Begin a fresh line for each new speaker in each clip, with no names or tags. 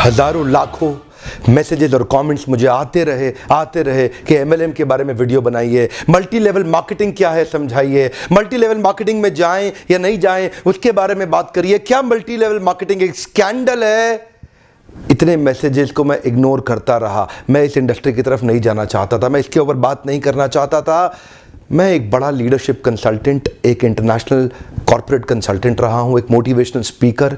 हज़ारों लाखों मैसेजेस और कमेंट्स मुझे आते रहे कि एमएलएम के बारे में वीडियो बनाइए, मल्टी लेवल मार्केटिंग क्या है समझाइए, मल्टी लेवल मार्केटिंग में जाएं या नहीं जाएं उसके बारे में बात करिए, क्या मल्टी लेवल मार्केटिंग एक स्कैंडल है। इतने मैसेजेस को मैं इग्नोर करता रहा। मैं इस इंडस्ट्री की तरफ नहीं जाना चाहता था, मैं इसके ऊपर बात नहीं करना चाहता था। मैं एक बड़ा लीडरशिप कंसल्टेंट, एक इंटरनेशनल कॉर्पोरेट कंसल्टेंट रहा हूं, एक मोटिवेशनल स्पीकर।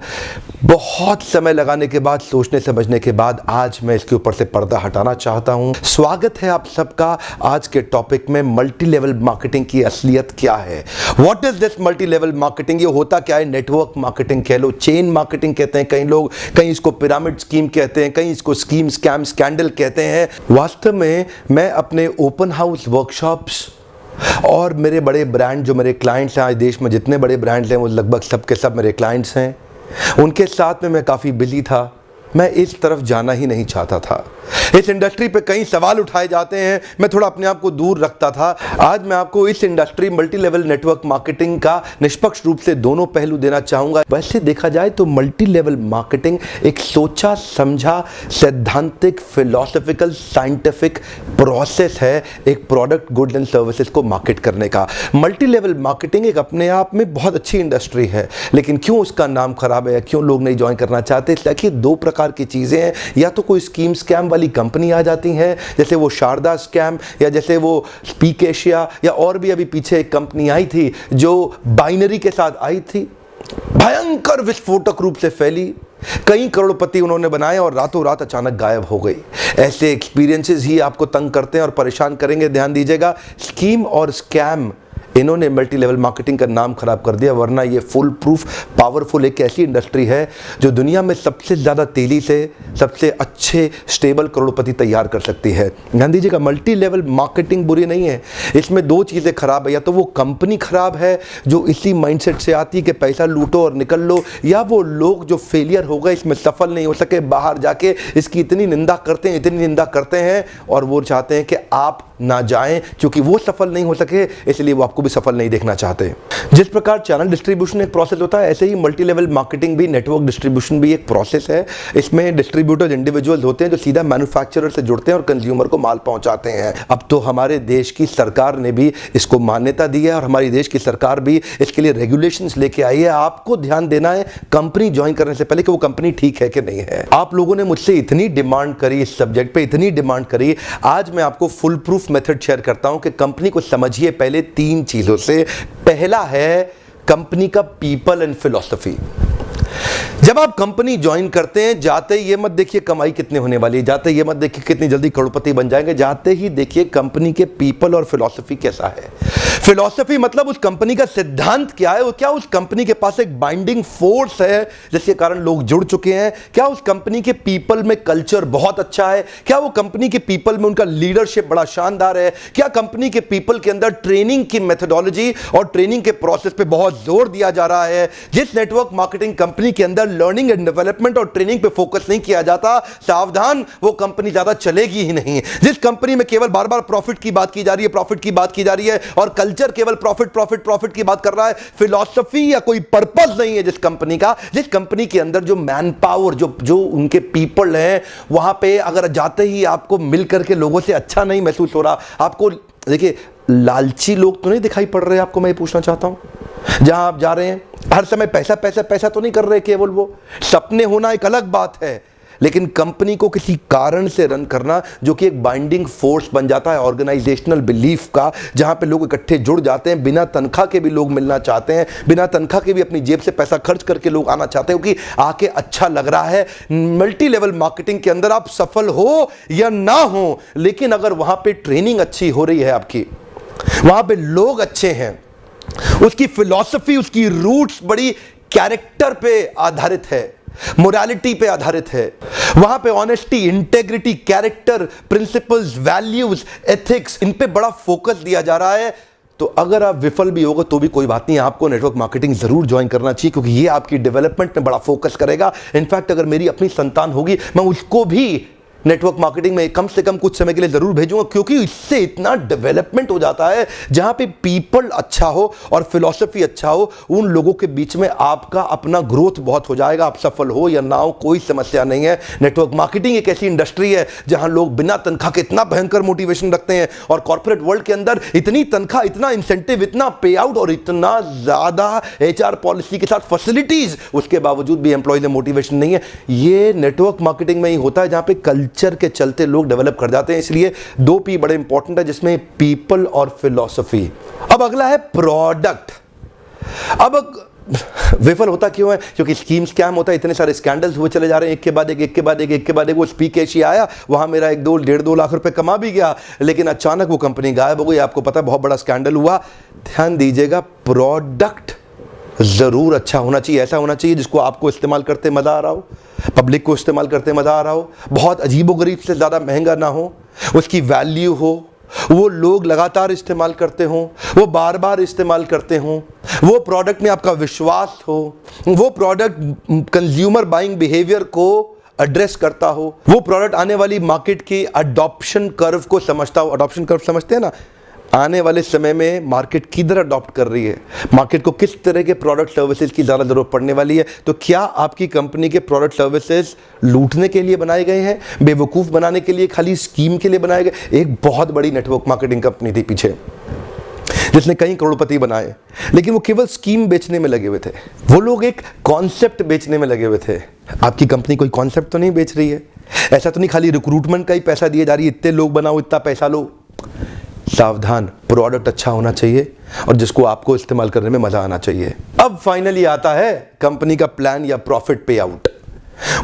बहुत समय लगाने के बाद, सोचने समझने के बाद आज मैं इसके ऊपर से पर्दा हटाना चाहता हूं। स्वागत है आप सबका आज के टॉपिक में, मल्टी लेवल मार्केटिंग की असलियत क्या है। What is this multi level marketing? ये होता क्या है? नेटवर्क मार्केटिंग कह लो, चेन मार्केटिंग कहते हैं कई लोग, कहीं इसको पिरामिड स्कीम कहते हैं, कहीं इसको स्कीम स्कैम स्कैंडल कहते हैं। वास्तव में मैं अपने ओपन हाउस वर्कशॉप्स और मेरे बड़े ब्रांड जो मेरे क्लाइंट्स हैं, आज देश में जितने बड़े ब्रांड्स हैं वो लगभग सब के सब मेरे क्लाइंट्स हैं, उनके साथ में मैं काफ़ी बिजी था। मैं इस तरफ जाना ही नहीं चाहता था। इस इंडस्ट्री पे कई सवाल उठाए जाते हैं, मैं थोड़ा अपने आप को दूर रखता था। आज मैं आपको इस industry multi level network marketing का निष्पक्ष रूप से दोनों पहलू देना चाहूँगा। वैसे देखा जाए तो मल्टी लेवल मार्केटिंग एक सोचा समझा सैद्धांतिक फिलोसॉफिकल साइंटिफिक प्रोसेस है एक प्रोडक्ट गुड्स एंड सर्विसेज को मार्केट करने का। मल्टी लेवल मार्केटिंग एक अपने आप में बहुत अच्छी इंडस्ट्री है, लेकिन क्यों उसका नाम खराब है, क्यों लोग नहीं ज्वाइन करना चाहते? देखिए, दो प्रकार की चीजें हैं। या तो कोई स्कीम स्कैम वाली कंपनी आ जाती है, जैसे वो शारदा स्कैम या जैसे वो स्पीक एशिया, या और भी अभी पीछे एक कंपनी आई थी जो बाइनरी के साथ आई थी, भयंकर विस्फोटक रूप से फैली, कई करोड़पति उन्होंने बनाए और रातों रात अचानक गायब हो गई। ऐसे एक्सपीरियंसेस ही आपको तंग करते हैं और परेशान करेंगे। ध्यान दीजिएगा, स्कीम और स्कैम इन्होंने मल्टी लेवल मार्केटिंग का नाम खराब कर दिया, वरना ये फुल प्रूफ पावरफुल एक ऐसी इंडस्ट्री है जो दुनिया में सबसे ज़्यादा तेजी से सबसे अच्छे स्टेबल करोड़पति तैयार कर सकती है। ध्यान दीजिएगा, मल्टी लेवल मार्केटिंग बुरी नहीं है, इसमें दो चीज़ें खराब है। या तो वो कंपनी खराब है जो इसी माइंडसेट से आती है कि पैसा लूटो और निकल लो, या वो लोग जो फेलियर हो गए, इसमें सफल नहीं हो सके, बाहर जाके इसकी इतनी निंदा करते हैं और वो चाहते हैं कि आप ना जाएं, क्योंकि वो सफल नहीं हो सके इसलिए वो आपको भी सफल नहीं देखना चाहते। जिस प्रकार चैनल डिस्ट्रीब्यूशन एक प्रोसेस होता है, ऐसे ही मल्टी लेवल मार्केटिंग भी, नेटवर्क डिस्ट्रीब्यूशन भी एक प्रोसेस है। इसमें डिस्ट्रीब्यूटर्स इंडिविजुअल्स होते हैं जो सीधा मैन्युफैक्चरर से जुड़ते हैं और कंज्यूमर को माल पहुंचाते हैं। अब तो हमारे देश की सरकार ने भी इसको मान्यता दी है और हमारी देश की सरकार भी इसके लिए रेगुलेशंस लेके आई है। आपको ध्यान देना है कंपनी ज्वाइन करने से पहले कि वो कंपनी ठीक है कि नहीं है। आप लोगों ने मुझसे इतनी डिमांड करी, इस सब्जेक्ट पे इतनी डिमांड करी, आज मैं आपको फुल प्रूफ मेथड शेयर करता हूं कि कंपनी को समझिए पहले तीन चीजों से। पहला है कंपनी का पीपल एंड फिलॉसफी। जब आप कंपनी ज्वाइन करते हैं, जाते ही ये मत देखिए कमाई कितने होने वाली है, जाते ही ये मत देखिए कितनी जल्दी करोड़पति बन जाएंगे, जाते ही देखिए कंपनी के पीपल और फिलॉसफी कैसा है। फिलॉसफी मतलब उस कंपनी का सिद्धांत क्या है, क्या उस कंपनी के पास एक बाइंडिंग फोर्स है जिसके कारण लोग जुड़ चुके हैं, क्या उस कंपनी के पीपल में कल्चर बहुत अच्छा है, क्या वो कंपनी के पीपल में उनका लीडरशिप बड़ा शानदार है, क्या कंपनी के पीपल के अंदर ट्रेनिंग की मेथोडोलॉजी और ट्रेनिंग के प्रोसेस पे बहुत जोर दिया जा रहा है। जिस नेटवर्क मार्केटिंग कंपनी के अंदर लर्निंग एंड डेवलपमेंट और ट्रेनिंग पे फोकस नहीं किया जाता, सावधान, वो कंपनी ज्यादा चलेगी ही नहीं। जिस कंपनी में केवल बार बार प्रॉफिट की बात की जा रही है, और कल्चर केवल प्रॉफिट की बात कर रहा है, फिलॉसफी या कोई पर्पस नहीं है जिस कंपनी का, जिस कंपनी के अंदर जो मैन पावर, जो उनके पीपल हैं, वहां पे अगर जाते ही आपको मिल करके लोगों से अच्छा नहीं महसूस हो रहा, आपको देखिए लालची लोग तो नहीं दिखाई पड़ रहे आपको, मैं ये पूछना चाहता हूं। जहां आप जा रहे हैं हर समय पैसा पैसा पैसा तो नहीं कर रहे केवल, वो सपने होना एक अलग बात है, लेकिन कंपनी को किसी कारण से रन करना जो कि एक बाइंडिंग फोर्स बन जाता है ऑर्गेनाइजेशनल बिलीफ का, जहां पे लोग इकट्ठे जुड़ जाते हैं, बिना तनख्वाह के भी लोग मिलना चाहते हैं, बिना तनख्वाह के भी अपनी जेब से पैसा खर्च करके लोग आना चाहते हैं क्योंकि आके अच्छा लग रहा है। मल्टी लेवल मार्केटिंग के अंदर आप सफल हो या ना हो, लेकिन अगर वहां पे ट्रेनिंग अच्छी हो रही है आपकी, वहां पे लोग अच्छे हैं, उसकी फिलॉसफी, उसकी रूट्स बड़ी कैरेक्टर पे आधारित है, मोरालिटी पे आधारित है, वहां पे honesty, integrity, character, principles, values, ethics, इन पे बड़ा फोकस दिया जा रहा है, तो अगर आप विफल भी होगा तो भी कोई बात नहीं, आपको नेटवर्क मार्केटिंग जरूर ज्वाइन करना चाहिए क्योंकि ये आपकी डेवलपमेंट में बड़ा फोकस करेगा। इनफैक्ट अगर मेरी अपनी संतान होगी, मैं उसको भी नेटवर्क मार्केटिंग में कम से कम कुछ समय के लिए जरूर भेजूंगा, क्योंकि इससे इतना डेवलपमेंट हो जाता है जहां पे पीपल अच्छा हो और फिलॉसफी अच्छा हो, उन लोगों के बीच में आपका अपना ग्रोथ बहुत हो जाएगा। आप सफल हो या ना हो कोई समस्या नहीं है। नेटवर्क मार्केटिंग एक ऐसी इंडस्ट्री है जहां लोग बिना तनख्वाह के इतना भयंकर मोटिवेशन रखते हैं, और कॉर्पोरेट वर्ल्ड के अंदर इतनी तनख्वाह, इतना इंसेंटिव, इतना पे आउट और इतना ज्यादा एचआर पॉलिसी के साथ फैसिलिटीज, उसके बावजूद भी एम्प्लॉय में मोटिवेशन नहीं है। ये नेटवर्क मार्केटिंग में ही होता है, जहां पे कल्चर के चलते लोग डेवलप कर जाते हैं। इसलिए 2 P बड़े इंपॉर्टेंट है, जिसमें पीपल और फिलॉसफी। अब अगला है प्रोडक्ट। अब विफल होता क्यों है? क्योंकि स्कीम स्कैम होता है, इतने सारे स्कैंडल्स हुए चले जा रहे हैं, एक के बाद एक, एक के बाद एक, एक के बाद एक। वो स्पीक एशिया आया, वहां मेरा 1-2 लाख रुपए कमा भी गया, लेकिन अचानक वो कंपनी गायब हो गई। आपको पता है बहुत बड़ा स्कैंडल हुआ। ध्यान दीजिएगा, प्रोडक्ट जरूर अच्छा होना चाहिए, ऐसा होना चाहिए जिसको आपको इस्तेमाल करते मजा आ रहा हो, पब्लिक को इस्तेमाल करते मजा आ रहा हो, बहुत अजीबोगरीब से ज्यादा महंगा ना हो, उसकी वैल्यू हो, वो लोग लगातार इस्तेमाल करते हों, वो बार बार इस्तेमाल करते हों, वो प्रोडक्ट में आपका विश्वास हो, वो प्रोडक्ट कंज्यूमर बाइंग बिहेवियर को एड्रेस करता हो, वो प्रोडक्ट आने वाली मार्केट की अडॉप्शन कर्व को समझता हो। अडॉप्शन कर्व समझते हैं ना? आने वाले समय में मार्केट किधर अडॉप्ट कर रही है, मार्केट को किस तरह के प्रोडक्ट सर्विसेज की ज़्यादा ज़रूरत पड़ने वाली है। तो क्या आपकी कंपनी के प्रोडक्ट सर्विसेज लूटने के लिए बनाए गए हैं, बेवकूफ़ बनाने के लिए, खाली स्कीम के लिए बनाए गए? एक बहुत बड़ी नेटवर्क मार्केटिंग कंपनी थी पीछे, जिसने कई करोड़पति बनाए, लेकिन वो केवल स्कीम बेचने में लगे हुए थे। वो लोग एक कॉन्सेप्ट बेचने में लगे हुए थे। आपकी कंपनी कोई कॉन्सेप्ट तो नहीं बेच रही है, ऐसा तो नहीं खाली रिक्रूटमेंट का ही पैसा दिए जा रही है, इतने लोग बनाओ, इतना पैसा लो। सावधान, प्रोडक्ट अच्छा होना चाहिए और जिसको आपको इस्तेमाल करने में मजा आना चाहिए। अब फाइनली आता है कंपनी का प्लान या प्रॉफिट पे आउट।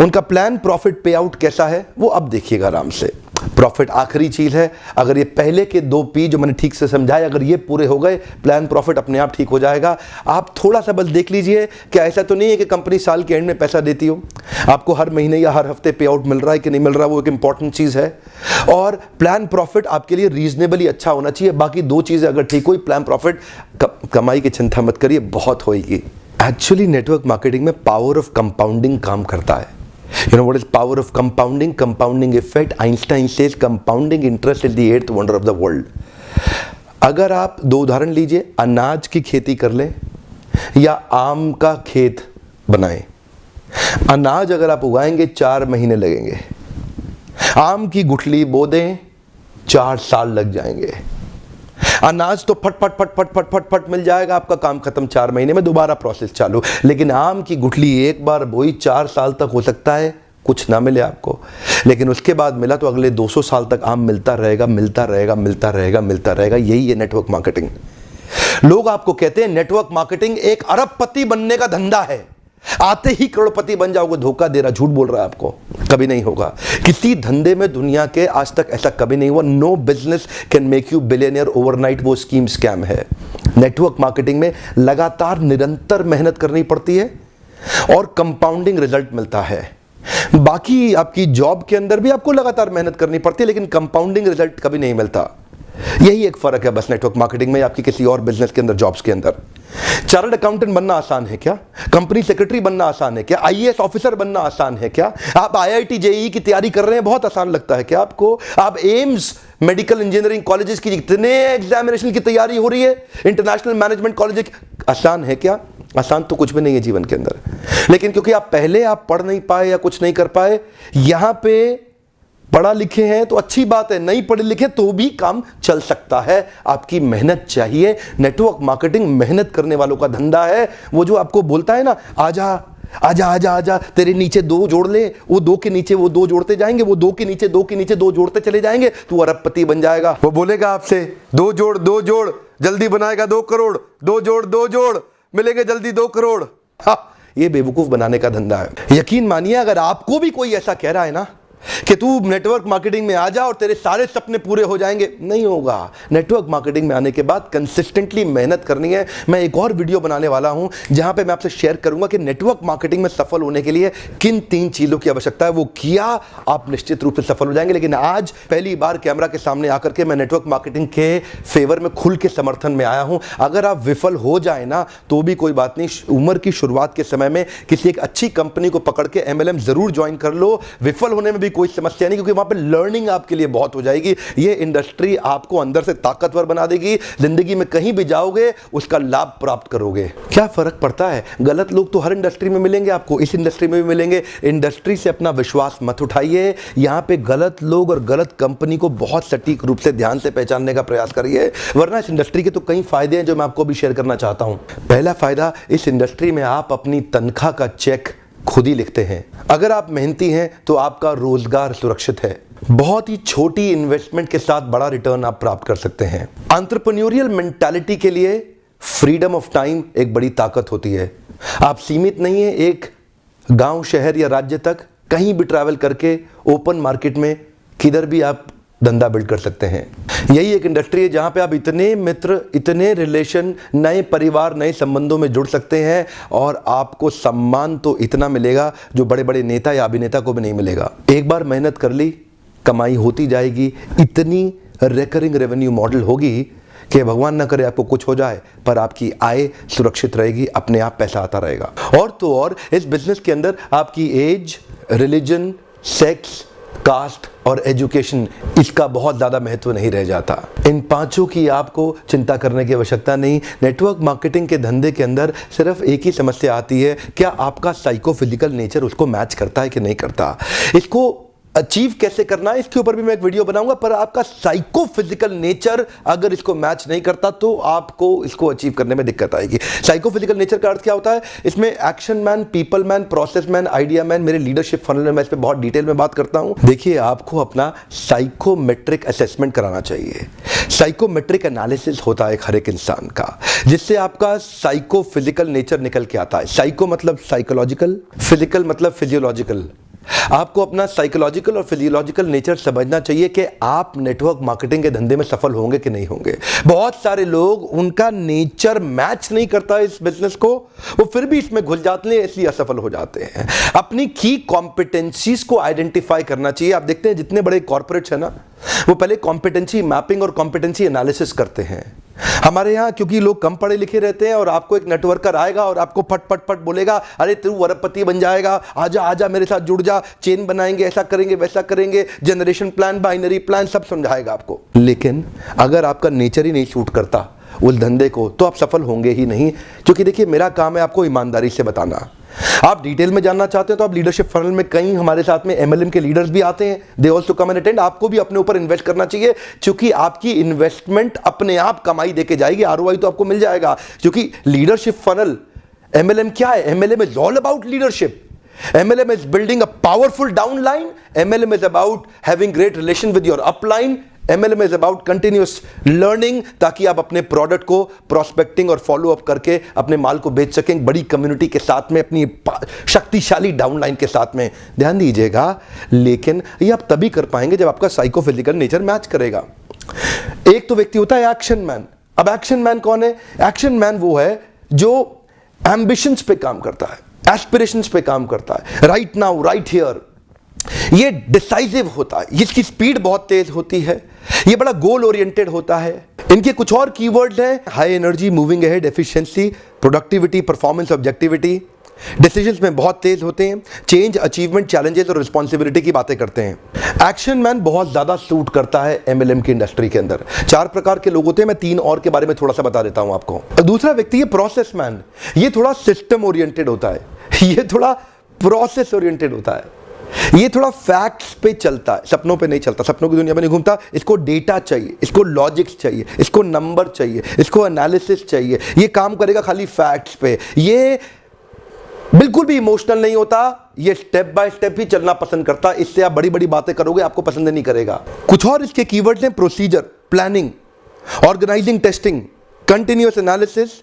उनका प्लान प्रॉफिट पे आउट कैसा है वो अब देखिएगा आराम से। प्रॉफिट आखिरी चीज है। अगर ये पहले के 2 P जो मैंने ठीक से समझाए, अगर ये पूरे हो गए, प्लान प्रॉफिट अपने आप ठीक हो जाएगा। आप थोड़ा सा बस देख लीजिए कि ऐसा तो नहीं है कि कंपनी साल के एंड में पैसा देती हो, आपको हर महीने या हर हफ्ते पे आउट मिल रहा है कि नहीं मिल रहा, वो एक इंपॉर्टेंट चीज है। और प्लान प्रॉफिट आपके लिए रीजनेबली अच्छा होना चाहिए। बाकी 2 चीजें अगर ठीक हुई, प्लान प्रॉफिट, कमाई की चिंता मत करिए, बहुत होगी। एक्चुअली नेटवर्क मार्केटिंग में पावर ऑफ कंपाउंडिंग काम करता है। You know what is power of compounding? Compounding effect. Einstein says compounding interest is the 8th wonder of the world. अगर आप 2 उदाहरण लीजिए, अनाज की खेती कर लें या आम का खेत बनाएं। अनाज अगर आप उगाएंगे 4 महीने लगेंगे, आम की गुठली बो दें 4 साल लग जाएंगे। अनाज तो फट फट फट फट फट फट फट मिल जाएगा, आपका काम खत्म, 4 महीने में दोबारा प्रोसेस चालू। लेकिन आम की गुठली एक बार बोई 4 साल तक हो सकता है कुछ ना मिले आपको, लेकिन उसके बाद मिला तो अगले 200 साल तक आम मिलता रहेगा, मिलता रहेगा, मिलता रहेगा, मिलता रहेगा। यही है नेटवर्क मार्केटिंग। लोग आपको कहते हैं नेटवर्क मार्केटिंग एक अरबपति बनने का धंधा है, आते ही करोड़पति बन जाओगे। धोखा दे रहा, झूठ बोल रहा है आपको, कभी नहीं होगा। किसी धंधे में दुनिया के आज तक ऐसा कभी नहीं हुआ। No business can make you billionaire overnight, वो स्कीम स्कैम है। नेटवर्क मार्केटिंग में लगातार निरंतर मेहनत करनी पड़ती है और कंपाउंडिंग रिजल्ट मिलता है। बाकी आपकी जॉब के अंदर भी आपको लगातार मेहनत करनी पड़ती है, लेकिन कंपाउंडिंग रिजल्ट कभी नहीं मिलता। यही एक फर्क है बस नेटवर्क मार्केटिंग में आपकी किसी और बिजनेस के अंदर, जॉब्स के अंदर। चार्टर्ड अकाउंटेंट बनना आसान है क्या? कंपनी सेक्रेटरी बनना आसान है क्या? आईएएस ऑफिसर बनना आसान है क्या? आप आईआईटी जेईई की तैयारी कर रहे हैं, बहुत आसान लगता है क्या आपको? आप एम्स मेडिकल इंजीनियरिंग कॉलेजेस की इतने एग्जामिनेशन की तैयारी हो रही है, इंटरनेशनल मैनेजमेंट कॉलेज, आसान है क्या? आसान तो कुछ भी नहीं है जीवन के अंदर। लेकिन क्योंकि आप पहले पढ़ नहीं पाए या कुछ नहीं कर पाए, यहां पे पढ़ा लिखे हैं तो अच्छी बात है, नहीं पढ़े लिखे तो भी काम चल सकता है। आपकी मेहनत चाहिए। नेटवर्क मार्केटिंग मेहनत करने वालों का धंधा है। वो जो आपको बोलता है ना, आजा आजा आजा आजा, तेरे नीचे 2 जोड़ ले, वो 2 के नीचे वो 2 जोड़ते जाएंगे, वो 2 के नीचे 2 के नीचे 2 जोड़ते चले जाएंगे, तू अरबपति बन जाएगा। वो बोलेगा आपसे 2 जोड़ 2 जोड़, जल्दी बनाएगा 2 करोड़, 2 जोड़ 2 जोड़, मिलेंगे जल्दी 2 करोड़। हाँ, ये बेवकूफ बनाने का धंधा है। यकीन मानिए, अगर आपको भी कोई ऐसा कह रहा है ना कि तू नेटवर्क मार्केटिंग में आ जा और तेरे सारे सपने पूरे हो जाएंगे, नहीं होगा। नेटवर्क मार्केटिंग में आने के बाद कंसिस्टेंटली मेहनत करनी है। मैं एक और वीडियो बनाने वाला हूं जहां पे मैं आपसे शेयर करूंगा कि नेटवर्क मार्केटिंग में सफल होने के लिए किन 3 चीजों की आवश्यकता है। वो किया आप निश्चित रूप से सफल हो जाएंगे। लेकिन आज पहली बार कैमरा के सामने आकर के मैं नेटवर्क मार्केटिंग के फेवर में खुल के समर्थन में आया हूं। अगर आप विफल हो जाए ना तो भी कोई बात नहीं, उम्र की शुरुआत के समय में किसी एक अच्छी कंपनी को पकड़ के MLM जरूर ज्वाइन कर लो। विफल होने में भी भी कोई समस्या नहीं, क्योंकि वहां पे लर्निंग आपके लिए बहुत हो जाएगी। ये इंडस्ट्री आपको अंदर से ताकतवर बना देगी, जिंदगी में कहीं भी जाओगे उसका लाभ प्राप्त करोगे। क्या फर्क पड़ता है, गलत लोग तो हर इंडस्ट्री में मिलेंगे, आपको इस इंडस्ट्री में भी मिलेंगे। इंडस्ट्री से अपना विश्वास मत उठाइए, यहां पे गलत लोग और गलत कंपनी को बहुत सटीक रूप से ध्यान से पहचानने का प्रयास करिए, वरना इस इंडस्ट्री के तो कई फायदे हैं जो मैं आपको भी शेयर करना चाहता हूं। पहला फायदा, इस इंडस्ट्री में आप अपनी तनख्वाह का चेक खुद ही लिखते हैं। अगर आप मेहनती हैं तो आपका रोजगार सुरक्षित है। बहुत ही छोटी इन्वेस्टमेंट के साथ बड़ा रिटर्न आप प्राप्त कर सकते हैं। एंटरप्रेन्योरियल मेंटालिटी के लिए फ्रीडम ऑफ टाइम एक बड़ी ताकत होती है। आप सीमित नहीं है एक गांव, शहर या राज्य तक, कहीं भी ट्रैवल करके ओपन मार्केट में किधर भी आप धंधा बिल्ड कर सकते हैं। यही एक इंडस्ट्री है जहां पे आप इतने मित्र, इतने रिलेशन, नए परिवार, नए संबंधों में जुड़ सकते हैं और आपको सम्मान तो इतना मिलेगा जो बड़े बड़े नेता या अभिनेता को भी नहीं मिलेगा। एक बार मेहनत कर ली, कमाई होती जाएगी। इतनी रिकरिंग रेवेन्यू मॉडल होगी कि भगवान ना करे आपको कुछ हो जाए पर आपकी आय सुरक्षित रहेगी, अपने आप पैसा आता रहेगा। और तो और इस बिजनेस के अंदर आपकी एज, रिलीजन, सेक्स, कास्ट और एजुकेशन, इसका बहुत ज्यादा महत्व नहीं रह जाता। इन पांचों की आपको चिंता करने की आवश्यकता नहीं। नेटवर्क मार्केटिंग के धंधे के अंदर सिर्फ एक ही समस्या आती है, क्या आपका साइको फिजिकल नेचर उसको मैच करता है कि नहीं करता। इसको अचीव कैसे करना है इसके ऊपर भी मैं एक वीडियो बनाऊंगा, पर आपका साइको फिजिकल नेचर अगर इसको मैच नहीं करता तो आपको इसको अचीव करने में दिक्कत आएगी। साइको फिजिकल नेचर का अर्थ क्या होता है, इसमें action man, people man, process man, idea man, मेरे लीडरशिप फनल में मैं इस पर बहुत डिटेल में बात करता हूं। देखिए, आपको अपना साइकोमेट्रिक असेसमेंट कराना चाहिए। साइकोमेट्रिक एनालिसिस होता है हर एक इंसान का, जिससे आपका साइको फिजिकल नेचर निकल के आता है। साइको मतलब साइकोलॉजिकल, फिजिकल मतलब फिजियोलॉजिकल। आपको अपना साइकोलॉजिकल और फिजियोलॉजिकल नेचर समझना चाहिए कि आप नेटवर्क मार्केटिंग के धंधे में सफल होंगे कि नहीं होंगे। बहुत सारे लोग, उनका नेचर मैच नहीं करता इस बिजनेस को, वो फिर भी इसमें घुस जाते हैं, इसलिए असफल हो जाते हैं। अपनी की कॉम्पिटेंसीज को आइडेंटिफाई करना चाहिए। आप देखते हैं जितने बड़े कॉर्पोरेट्स हैं ना, वो पहले कॉम्पिटेंसी मैपिंग और कॉम्पिटेंसी एनालिसिस करते हैं। हमारे यहाँ क्योंकि लोग कम पढ़े लिखे रहते हैं और आपको एक नेटवर्कर आएगा और आपको फट फट फट बोलेगा, अरे तू अरबपति बन जाएगा, आजा आजा मेरे साथ जुड़ जा, चेन बनाएंगे, ऐसा करेंगे, वैसा करेंगे, जनरेशन प्लान, बाइनरी प्लान, सब समझाएगा आपको। लेकिन अगर आपका नेचर ही नहीं सूट करता उस धंधे को, तो आप सफल होंगे ही नहीं। क्योंकि देखिए, मेरा काम है आपको ईमानदारी से बताना। आप डिटेल में जानना चाहते हैं तो आप लीडरशिप फनल में, कई हमारे साथ में MLM के लीडर्स भी आते हैं, they also come and attend. आपको भी अपने ऊपर इन्वेस्ट करना चाहिए, क्योंकि आपकी इन्वेस्टमेंट अपने आप कमाई देके जाएगी, ROI तो आपको मिल जाएगा। क्योंकि लीडरशिप फनल, MLM क्या है, MLM is all about leadership. MLM is building a powerful downline. MLM is about having great relation with your upline. MLM is about continuous learning, ताकि आप अपने प्रोडक्ट को प्रोस्पेक्टिंग और फॉलो अप करके अपने माल को बेच सकें बड़ी कम्युनिटी के साथ में, अपनी शक्तिशाली डाउनलाइन के साथ में। ध्यान दीजिएगा, लेकिन ये आप तभी कर पाएंगे जब आपका साइको फिजिकल नेचर मैच करेगा। एक तो व्यक्ति होता है एक्शन मैन। अब एक्शन मैन कौन है? एक्शन मैन वो है जो एम्बिशंस पे काम करता है, एस्पिरेशंस पे काम करता है, राइट नाउ, राइट हियर। ये डिसाइसिव होता है, इसकी स्पीड बहुत तेज होती है, ये बड़ा गोल ओरिएंटेड होता है। इनके कुछ और कीवर्ड्स हैं, high energy, moving ahead, efficiency, productivity, performance, objectivity. Decisions में बहुत तेज होते हैं, चेंज, अचीवमेंट, चैलेंजेस और रिस्पॉन्सिबिलिटी की बातें करते हैं। एक्शन मैन बहुत ज्यादा सूट करता है MLM की इंडस्ट्री के अंदर। 4 प्रकार के लोग होते हैं, मैं 3 और के बारे में थोड़ा सा बता देता हूं आपको। दूसरा व्यक्ति है प्रोसेस मैन। ये थोड़ा सिस्टम ओरिएंटेड होता है, ये थोड़ा प्रोसेस ओरिएंटेड होता है, ये थोड़ा फैक्ट्स पे चलता है, सपनों पे नहीं चलता, सपनों की दुनिया में नहीं घूमता। इसको डेटा चाहिए, इसको लॉजिक्स चाहिए, इसको नंबर चाहिए, इसको एनालिसिस चाहिए। ये काम करेगा खाली फैक्ट्स पे। ये बिल्कुल भी इमोशनल नहीं होता, ये स्टेप बाय स्टेप ही चलना पसंद करता। इससे आप बड़ी बड़ी बातें करोगे, आपको पसंद नहीं करेगा। कुछ और इसके कीवर्ड्स हैं, procedure, planning, organising, testing, continuous analysis,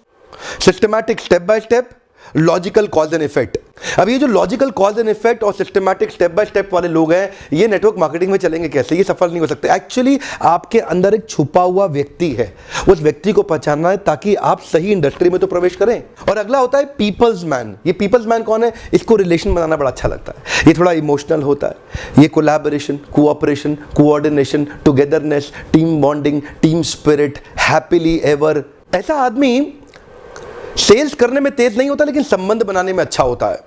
systematic step by step, logical cause and effect. अब ये जो लॉजिकल कॉज एंड इफेक्ट और सिस्टमैटिक स्टेप बाय स्टेप वाले लोग हैं, ये नेटवर्क मार्केटिंग में चलेंगे कैसे? ये सफल नहीं हो सकते। एक्चुअली आपके अंदर एक छुपा हुआ व्यक्ति है, उस व्यक्ति को पहचानना है ताकि आप सही इंडस्ट्री में तो प्रवेश करें। और अगला होता है पीपल्स मैन। ये पीपल्स मैन कौन है? इसको रिलेशन बनाना बड़ा अच्छा लगता है, ये थोड़ा इमोशनल होता है, ये collaboration, cooperation, coordination, togetherness, team bonding, team spirit, happily ever. ऐसा आदमी सेल्स करने में तेज नहीं होता, लेकिन संबंध बनाने में अच्छा होता है।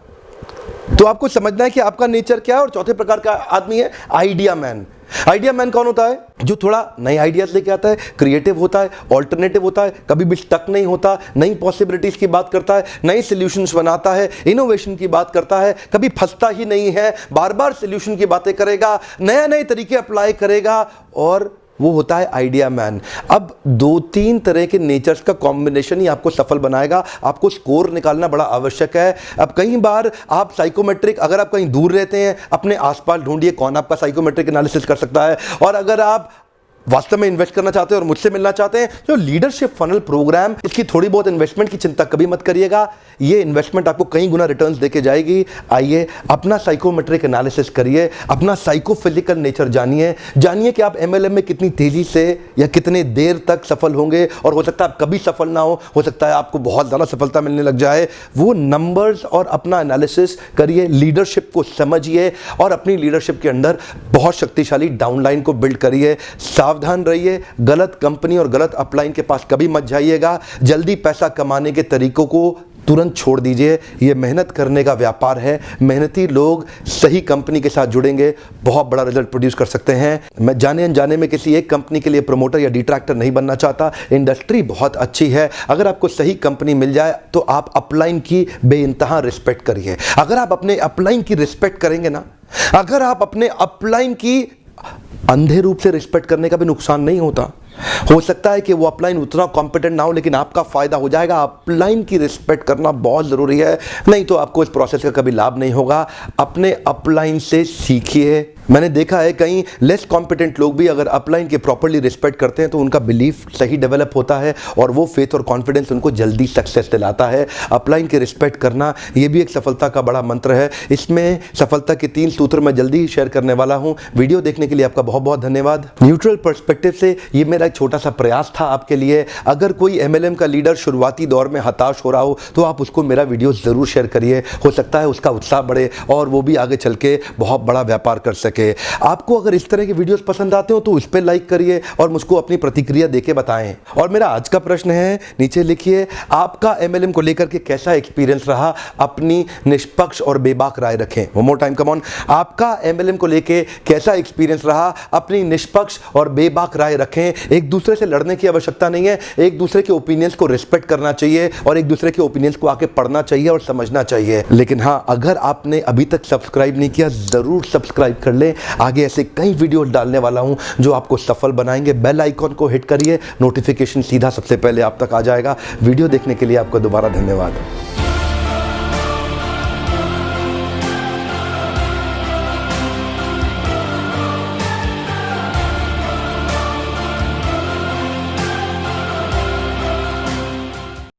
तो आपको समझना है कि आपका नेचर क्या है। और चौथे प्रकार का आदमी है आइडिया मैन। आइडिया मैन कौन होता है? जो थोड़ा नए आइडियाज लेके आता है, क्रिएटिव होता है, ऑल्टरनेटिव होता है, कभी भी स्टक नहीं होता, नई पॉसिबिलिटीज की बात करता है, नई सॉल्यूशंस बनाता है, इनोवेशन की बात करता है, कभी फंसता ही नहीं है, बार बार सॉल्यूशन की बातें करेगा, नए नए तरीके अप्लाई करेगा, और वो होता है आइडिया मैन। अब 2-3 तरह के नेचर्स का कॉम्बिनेशन ही आपको सफल बनाएगा। आपको स्कोर निकालना बड़ा आवश्यक है। अब कई बार आप साइकोमेट्रिक, अगर आप कहीं दूर रहते हैं, अपने आसपास ढूंढिए कौन आपका साइकोमेट्रिक एनालिसिस कर सकता है। और अगर आप वास्तव में इन्वेस्ट करना चाहते हैं और मुझसे मिलना चाहते हैं, जो लीडरशिप फनल प्रोग्राम, इसकी थोड़ी बहुत इन्वेस्टमेंट की चिंता कभी मत करिएगा। ये इन्वेस्टमेंट आपको कई गुना रिटर्न्स देके जाएगी। आइए अपना साइकोमेट्रिक एनालिसिस करिए, अपना साइकोफिजिकल नेचर जानिए कि आप एमएलएम में कितनी तेजी से या कितने देर तक सफल होंगे। और हो सकता है आप कभी सफल ना हो सकता है आपको बहुत ज़्यादा सफलता मिलने लग जाए। वो नंबर्स और अपना एनालिसिस करिए, लीडरशिप को समझिए और अपनी लीडरशिप के अंदर बहुत शक्तिशाली डाउनलाइन को बिल्ड करिए। सावधान रहिए, गलत कंपनी और गलत अपलाइन के पास कभी मत जाइएगा। जल्दी पैसा कमाने के तरीकों को तुरंत छोड़ दीजिए। यह मेहनत करने का व्यापार है। मेहनती लोग सही कंपनी के साथ जुड़ेंगे, बहुत बड़ा रिजल्ट प्रोड्यूस कर सकते हैं। मैं जाने अनजाने में किसी एक कंपनी के लिए प्रमोटर या डिट्रैक्टर नहीं बनना चाहता। इंडस्ट्री बहुत अच्छी है। अगर आपको सही कंपनी मिल जाए तो आप अपलाइन की बेइंतहा रिस्पेक्ट करिए। अगर आप अपने अपलाइन की रिस्पेक्ट करेंगे ना, अगर आप अपने अपलाइन की अंधे रूप से रिस्पेक्ट करने का भी नुकसान नहीं होता। हो सकता है कि वो अपलाइन उतना कॉम्पिटेंट ना हो, लेकिन आपका फायदा हो जाएगा। अपलाइन की रिस्पेक्ट करना बहुत जरूरी है, नहीं तो आपको इस प्रोसेस का कभी लाभ नहीं होगा। अपने अपलाइन से सीखिए। मैंने देखा है कई लेस कॉम्पिटेंट लोग भी अगर अपलाइन के प्रॉपर्ली रिस्पेक्ट करते हैं तो उनका बिलीफ सही डेवलप होता है और वो फेथ और कॉन्फिडेंस उनको जल्दी सक्सेस दिलाता है। अपलाइन के रिस्पेक्ट करना ये भी एक सफलता का बड़ा मंत्र है। इसमें सफलता के 3 सूत्र मैं जल्दी ही शेयर करने वाला हूं। वीडियो देखने के लिए आपका बहुत बहुत धन्यवाद। न्यूट्रल पर्सपेक्टिव से ये मेरा एक छोटा सा प्रयास था आपके लिए। अगर कोई एमएलएम का लीडर शुरुआती दौर में हताश हो रहा हो तो आप उसको मेरा वीडियो जरूर शेयर करिए। हो सकता है उसका उत्साह बढ़े और वो भी आगे चल के बहुत बड़ा व्यापार कर सके। आपको अगर इस तरह के वीडियोस पसंद आते हो तो उस पर लाइक करिए और मुझको अपनी प्रतिक्रिया देके बताएं। और मेरा आज का प्रश्न है, नीचे लिखिए, आपका एमएलएम को लेकर के कैसा एक्सपीरियंस रहा? अपनी निष्पक्ष और बेबाक राय रखें। One more time, come on. आपका एमएलएम को लेकर कैसा एक्सपीरियंस रहा? अपनी निष्पक्ष और बेबाक राय रखें। एक दूसरे से लड़ने की आवश्यकता नहीं है। एक दूसरे के ओपिनियंस को रिस्पेक्ट करना चाहिए और एक दूसरे के ओपिनियंस को आके पढ़ना चाहिए और समझना चाहिए। लेकिन हाँ, अगर आपने अभी तक सब्सक्राइब नहीं किया, जरूर सब्सक्राइब कर लें। आगे ऐसे कई वीडियो डालने वाला हूं जो आपको सफल बनाएंगे। बेल आइकॉन को हिट करिए, नोटिफिकेशन सीधा सबसे पहले आप तक आ जाएगा। वीडियो देखने के लिए आपका दोबारा धन्यवाद।